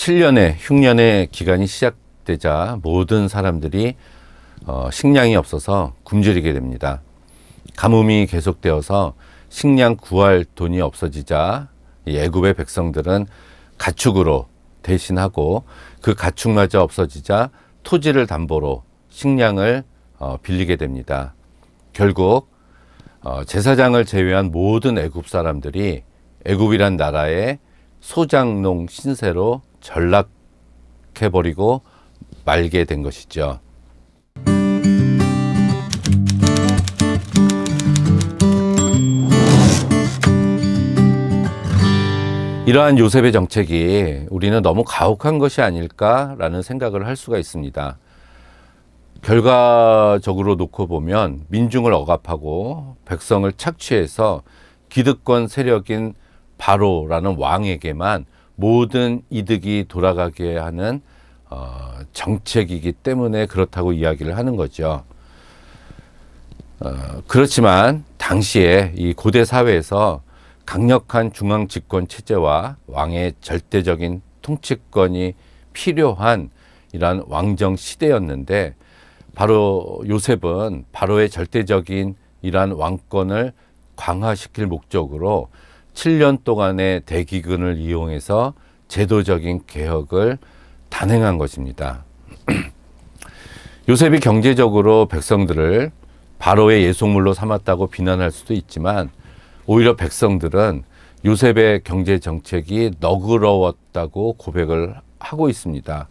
7년의 흉년의 기간이 시작되자 모든 사람들이 식량이 없어서 굶주리게 됩니다. 가뭄이 계속되어서 식량 구할 돈이 없어지자 이 애굽의 백성들은 가축으로 대신하고 그 가축마저 없어지자 토지를 담보로 식량을 빌리게 됩니다. 결국 제사장을 제외한 모든 애굽 사람들이 애굽이란 나라의 소작농 신세로 전락해버리고 말게 된 것이죠. 이러한 요셉의 정책이 우리는 너무 가혹한 것이 아닐까라는 생각을 할 수가 있습니다. 결과적으로 놓고 보면 민중을 억압하고 백성을 착취해서 기득권 세력인 바로라는 왕에게만 모든 이득이 돌아가게 하는 정책이기 때문에 그렇다고 이야기를 하는 거죠. 그렇지만 당시에 이 고대 사회에서 강력한 중앙 집권 체제와 왕의 절대적인 통치권이 필요한 이러한 왕정 시대였는데 바로 요셉은 바로의 절대적인 이러한 왕권을 강화시킬 목적으로 7년 동안의 대기근을 이용해서 제도적인 개혁을 단행한 것입니다. 요셉이 경제적으로 백성들을 바로의 예속물로 삼았다고 비난할 수도 있지만 오히려 백성들은 요셉의 경제 정책이 너그러웠다고 고백을 하고 있습니다.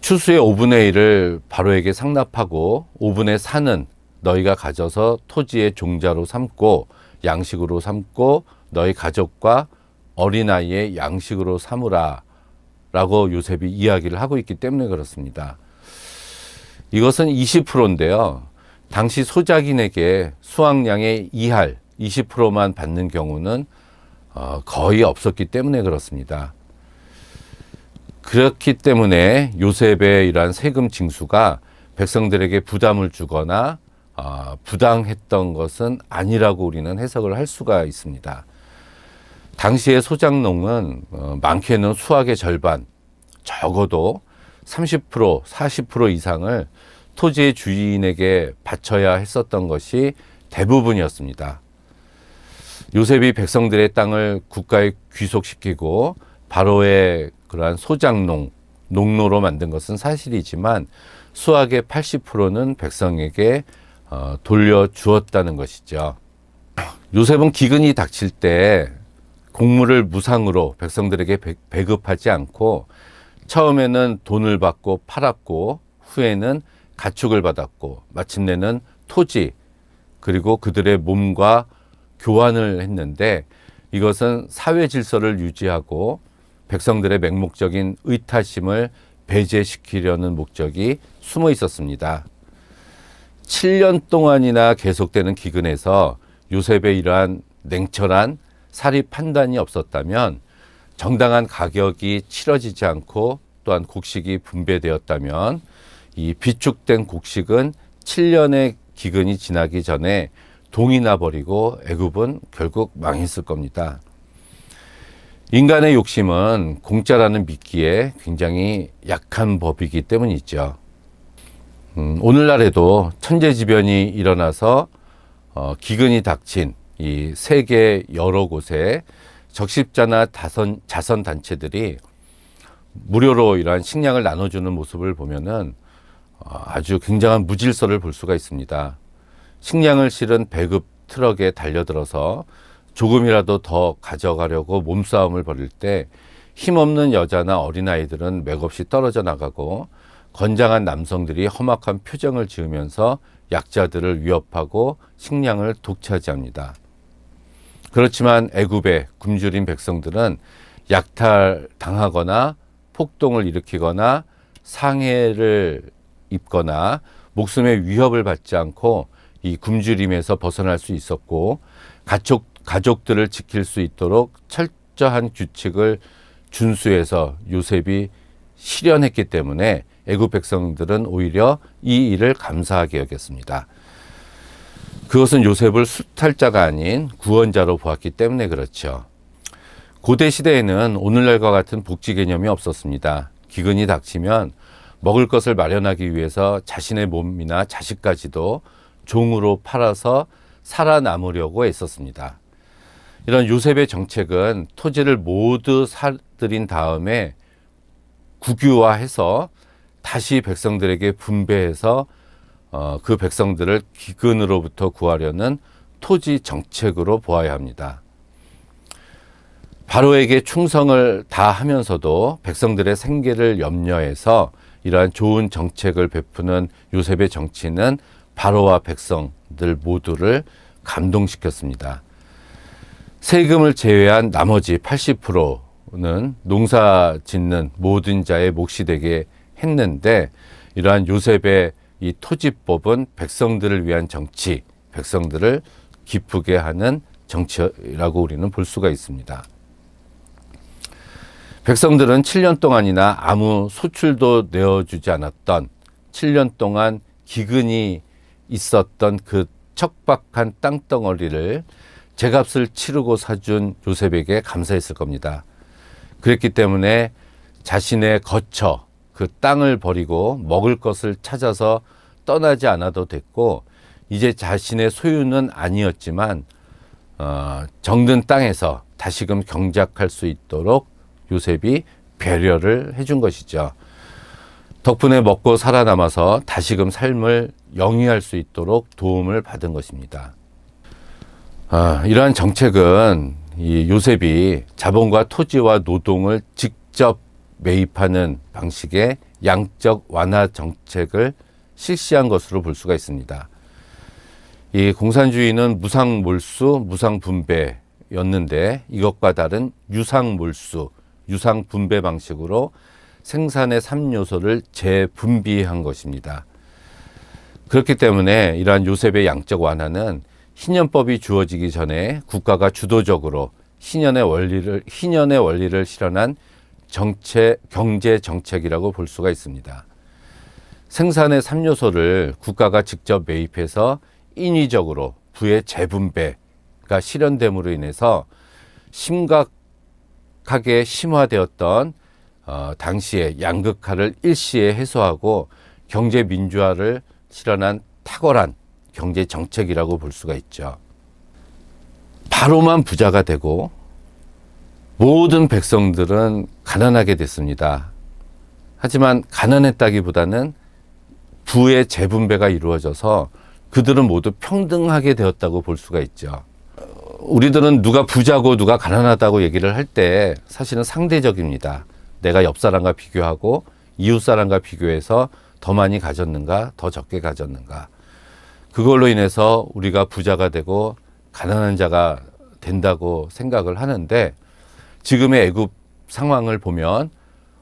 추수의 5분의 1을 바로에게 상납하고 5분의 4는 너희가 가져서 토지의 종자로 삼고 양식으로 삼고 너희 가족과 어린아이의 양식으로 삼으라 라고 요셉이 이야기를 하고 있기 때문에 그렇습니다. 이것은 20%인데요. 당시 소작인에게 수확량의 2할 20%만 받는 경우는 거의 없었기 때문에 그렇습니다. 그렇기 때문에 요셉의 이러한 세금 징수가 백성들에게 부담을 주거나 부당했던 것은 아니라고 우리는 해석을 할 수가 있습니다. 당시의 소작농은 많게는 수확의 절반, 적어도 30%, 40% 이상을 토지의 주인에게 바쳐야 했었던 것이 대부분이었습니다. 요셉이 백성들의 땅을 국가에 귀속시키고 바로의 그러한 소작농, 농노로 만든 것은 사실이지만 수확의 80%는 백성에게 돌려주었다는 것이죠. 요셉은 기근이 닥칠 때 곡물을 무상으로 백성들에게 배급하지 않고 처음에는 돈을 받고 팔았고 후에는 가축을 받았고 마침내는 토지 그리고 그들의 몸과 교환을 했는데 이것은 사회 질서를 유지하고 백성들의 맹목적인 의타심을 배제시키려는 목적이 숨어 있었습니다. 7년 동안이나 계속되는 기근에서 요셉의 이러한 냉철한 사리 판단이 없었다면 정당한 가격이 치러지지 않고 또한 곡식이 분배되었다면 이 비축된 곡식은 7년의 기근이 지나기 전에 동이 나버리고 애굽은 결국 망했을 겁니다. 인간의 욕심은 공짜라는 믿기에 굉장히 약한 법이기 때문이죠. 오늘날에도 천재지변이 일어나서 기근이 닥친 이 세계 여러 곳에 적십자나 자선단체들이 무료로 이러한 식량을 나눠주는 모습을 보면은 아주 굉장한 무질서를 볼 수가 있습니다. 식량을 실은 배급 트럭에 달려들어서 조금이라도 더 가져가려고 몸싸움을 벌일 때 힘없는 여자나 어린아이들은 맥없이 떨어져 나가고 건장한 남성들이 험악한 표정을 지으면서 약자들을 위협하고 식량을 독차지합니다. 그렇지만 애굽의 굶주린 백성들은 약탈당하거나 폭동을 일으키거나 상해를 입거나 목숨의 위협을 받지 않고 이 굶주림에서 벗어날 수 있었고 가족들을 지킬 수 있도록 철저한 규칙을 준수해서 요셉이 실현했기 때문에 애굽 백성들은 오히려 이 일을 감사하게 여겼습니다. 그것은 요셉을 수탈자가 아닌 구원자로 보았기 때문에 그렇죠. 고대 시대에는 오늘날과 같은 복지 개념이 없었습니다. 기근이 닥치면 먹을 것을 마련하기 위해서 자신의 몸이나 자식까지도 종으로 팔아서 살아남으려고 애썼습니다. 이런 요셉의 정책은 토지를 모두 사들인 다음에 국유화해서 다시 백성들에게 분배해서 그 백성들을 기근으로부터 구하려는 토지 정책으로 보아야 합니다. 바로에게 충성을 다하면서도 백성들의 생계를 염려해서 이러한 좋은 정책을 베푸는 요셉의 정치는 바로와 백성들 모두를 감동시켰습니다. 세금을 제외한 나머지 80%는 농사 짓는 모든 자의 몫이 되게 했는데, 이러한 요셉의 이 토지법은 백성들을 위한 정치, 백성들을 기쁘게 하는 정치라고 우리는 볼 수가 있습니다. 백성들은 7년 동안이나 아무 소출도 내어주지 않았던 7년 동안 기근이 있었던 그 척박한 땅덩어리를 제값을 치르고 사준 요셉에게 감사했을 겁니다. 그랬기 때문에 자신의 거처, 그 땅을 버리고 먹을 것을 찾아서 떠나지 않아도 됐고, 이제 자신의 소유는 아니었지만 정든 땅에서 다시금 경작할 수 있도록 요셉이 배려를 해준 것이죠. 덕분에 먹고 살아남아서 다시금 삶을 영위할 수 있도록 도움을 받은 것입니다. 이러한 정책은 이 요셉이 자본과 토지와 노동을 직접 매입하는 방식의 양적 완화 정책을 실시한 것으로 볼 수가 있습니다. 이 공산주의는 무상몰수, 무상분배였는데 이것과 다른 유상몰수, 유상분배 방식으로 생산의 3요소를 재분비한 것입니다. 그렇기 때문에 이러한 요셉의 양적 완화는 희년법이 주어지기 전에 국가가 주도적으로 희년의 원리를 실현한 경제 정책이라고 볼 수가 있습니다. 생산의 3요소를 국가가 직접 매입해서 인위적으로 부의 재분배가 실현됨으로 인해서 심각하게 심화되었던 당시의 양극화를 일시에 해소하고 경제 민주화를 실현한 탁월한 경제 정책이라고 볼 수가 있죠. 바로만 부자가 되고 모든 백성들은 가난하게 됐습니다. 하지만 가난했다기보다는 부의 재분배가 이루어져서 그들은 모두 평등하게 되었다고 볼 수가 있죠. 우리들은 누가 부자고 누가 가난하다고 얘기를 할 때 사실은 상대적입니다. 내가 옆 사람과 비교하고 이웃 사람과 비교해서 더 많이 가졌는가, 더 적게 가졌는가. 그걸로 인해서 우리가 부자가 되고 가난한 자가 된다고 생각을 하는데, 지금의 애굽 상황을 보면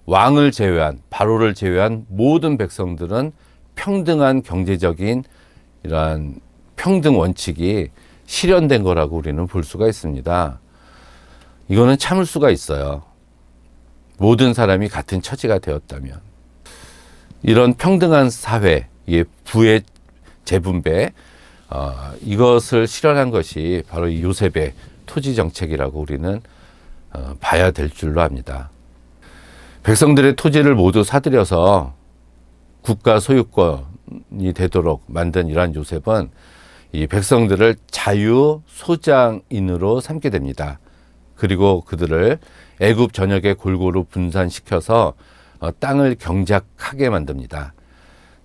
왕을 제외한, 바로를 제외한 모든 백성들은 평등한 경제적인 이러한 평등 원칙이 실현된 거라고 우리는 볼 수가 있습니다. 이거는 참을 수가 있어요. 모든 사람이 같은 처지가 되었다면. 이런 평등한 사회, 부의 재분배, 이것을 실현한 것이 바로 이 요셉의 토지 정책이라고 우리는 봐야 될 줄로 압니다. 백성들의 토지를 모두 사들여서 국가 소유권이 되도록 만든 이러한 요셉은 이 백성들을 자유 소장인으로 삼게 됩니다. 그리고 그들을 애굽 전역에 골고루 분산시켜서 땅을 경작하게 만듭니다.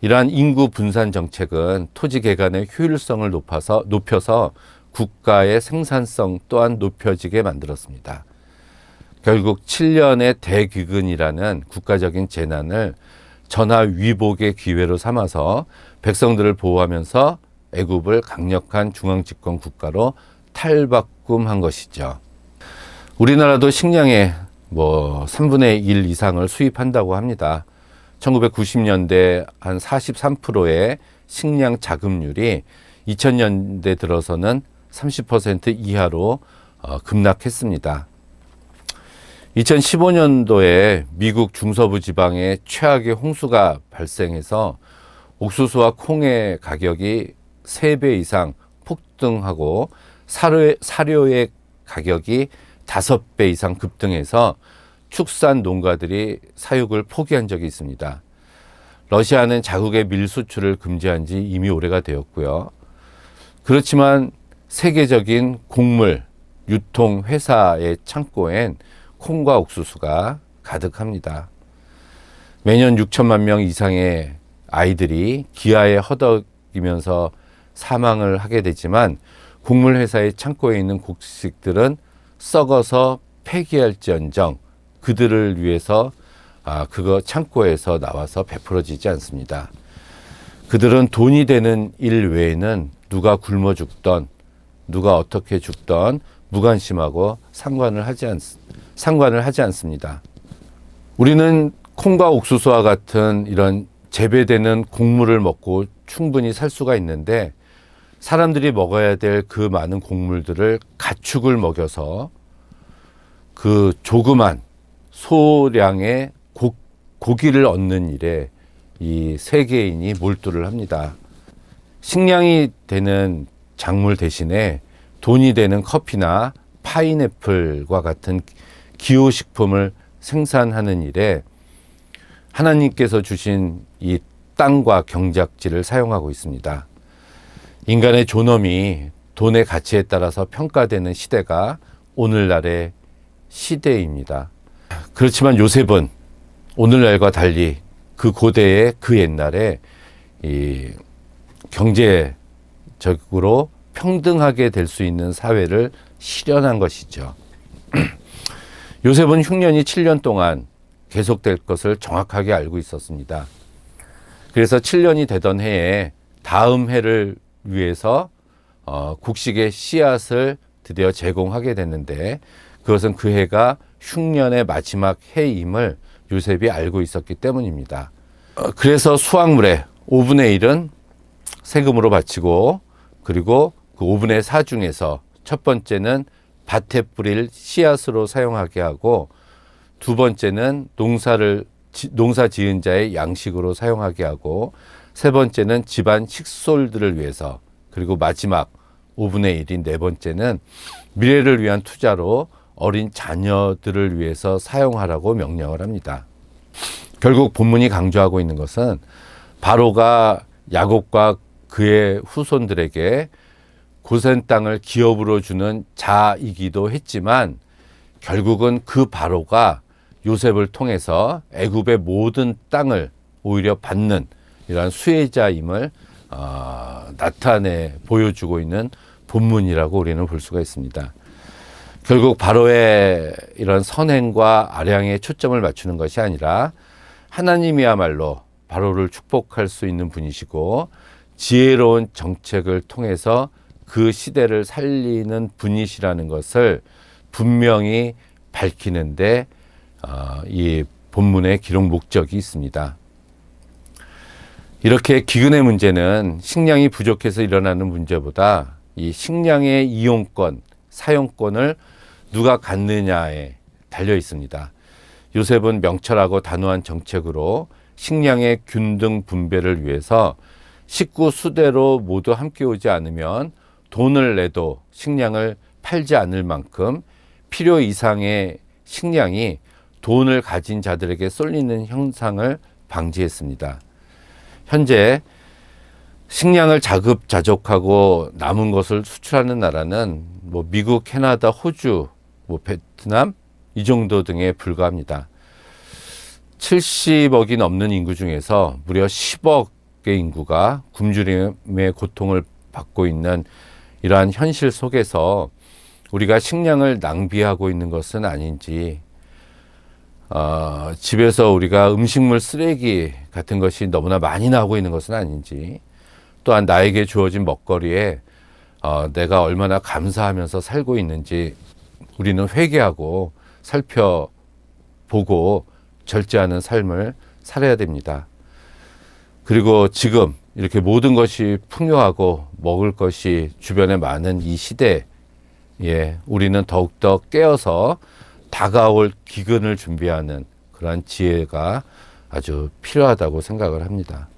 이러한 인구 분산 정책은 토지 개간의 효율성을 높여서 국가의 생산성 또한 높여지게 만들었습니다. 결국 7년의 대기근이라는 국가적인 재난을 전화위복의 기회로 삼아서 백성들을 보호하면서 애굽을 강력한 중앙집권 국가로 탈바꿈한 것이죠. 우리나라도 식량의 3분의 1 이상을 수입한다고 합니다. 1990년대 한 43%의 식량 자급률이 2000년대 들어서는 30% 이하로 급락했습니다. 2015년도에 미국 중서부 지방에 최악의 홍수가 발생해서 옥수수와 콩의 가격이 3배 이상 폭등하고 사료의 가격이 5배 이상 급등해서 축산 농가들이 사육을 포기한 적이 있습니다. 러시아는 자국의 밀 수출을 금지한 지 이미 오래가 되었고요. 그렇지만 세계적인 곡물 유통 회사의 창고엔 콩과 옥수수가 가득합니다. 매년 6천만 명 이상의 아이들이 기아에 허덕이면서 사망을 하게 되지만 곡물 회사의 창고에 있는 곡식들은 썩어서 폐기할지언정 그들을 위해서 그거 창고에서 나와서 베풀어지지 않습니다. 그들은 돈이 되는 일 외에는 누가 굶어 죽던 누가 어떻게 죽던 무관심하고 상관을 하지 않습니다. 우리는 콩과 옥수수와 같은 이런 재배되는 곡물을 먹고 충분히 살 수가 있는데 사람들이 먹어야 될 그 많은 곡물들을 가축을 먹여서 그 조그만 소량의 고기를 얻는 일에 이 세계인이 몰두를 합니다. 식량이 되는 작물 대신에 돈이 되는 커피나 파인애플과 같은 기호식품을 생산하는 일에 하나님께서 주신 이 땅과 경작지를 사용하고 있습니다. 인간의 존엄이 돈의 가치에 따라서 평가되는 시대가 오늘날의 시대입니다. 그렇지만 요셉은 오늘날과 달리 그 고대의 그 옛날에 이 경제적으로 평등하게 될 수 있는 사회를 실현한 것이죠. 요셉은 흉년이 7년 동안 계속될 것을 정확하게 알고 있었습니다. 그래서 7년이 되던 해에 다음 해를 위해서 곡식의 씨앗을 드디어 제공하게 됐는데 그것은 그 해가 흉년의 마지막 해임을 요셉이 알고 있었기 때문입니다. 그래서 수확물의 5분의 1은 세금으로 바치고 그리고 그 5분의 4 중에서 첫 번째는 밭에 뿌릴 씨앗으로 사용하게 하고 두 번째는 농사 지은 자의 양식으로 사용하게 하고 세 번째는 집안 식솔들을 위해서 그리고 마지막 5분의 1인 네 번째는 미래를 위한 투자로 어린 자녀들을 위해서 사용하라고 명령을 합니다. 결국 본문이 강조하고 있는 것은 바로가 야곱과 그의 후손들에게 고센 땅을 기업으로 주는 자이기도 했지만 결국은 그 바로가 요셉을 통해서 애굽의 모든 땅을 오히려 받는 이러한 수혜자임을 나타내 보여주고 있는 본문이라고 우리는 볼 수가 있습니다. 결국 바로의 이런 선행과 아량에 초점을 맞추는 것이 아니라 하나님이야말로 바로를 축복할 수 있는 분이시고 지혜로운 정책을 통해서 그 시대를 살리는 분이시라는 것을 분명히 밝히는데 이 본문의 기록 목적이 있습니다. 이렇게 기근의 문제는 식량이 부족해서 일어나는 문제보다 이 식량의 이용권, 사용권을 누가 갖느냐에 달려 있습니다. 요셉은 명철하고 단호한 정책으로 식량의 균등 분배를 위해서 식구 수대로 모두 함께 오지 않으면 돈을 내도 식량을 팔지 않을 만큼 필요 이상의 식량이 돈을 가진 자들에게 쏠리는 현상을 방지했습니다. 현재 식량을 자급자족하고 남은 것을 수출하는 나라는 미국, 캐나다, 호주, 베트남 이 정도 등에 불과합니다. 70억이 넘는 인구 중에서 무려 10억의 인구가 굶주림의 고통을 받고 있는 이러한 현실 속에서 우리가 식량을 낭비하고 있는 것은 아닌지, 집에서 우리가 음식물 쓰레기 같은 것이 너무나 많이 나오고 있는 것은 아닌지, 또한 나에게 주어진 먹거리에 내가 얼마나 감사하면서 살고 있는지 우리는 회개하고 살펴보고 절제하는 삶을 살아야 됩니다. 그리고 지금 이렇게 모든 것이 풍요하고 먹을 것이 주변에 많은 이 시대에 우리는 더욱더 깨어서 다가올 기근을 준비하는 그러한 지혜가 아주 필요하다고 생각을 합니다.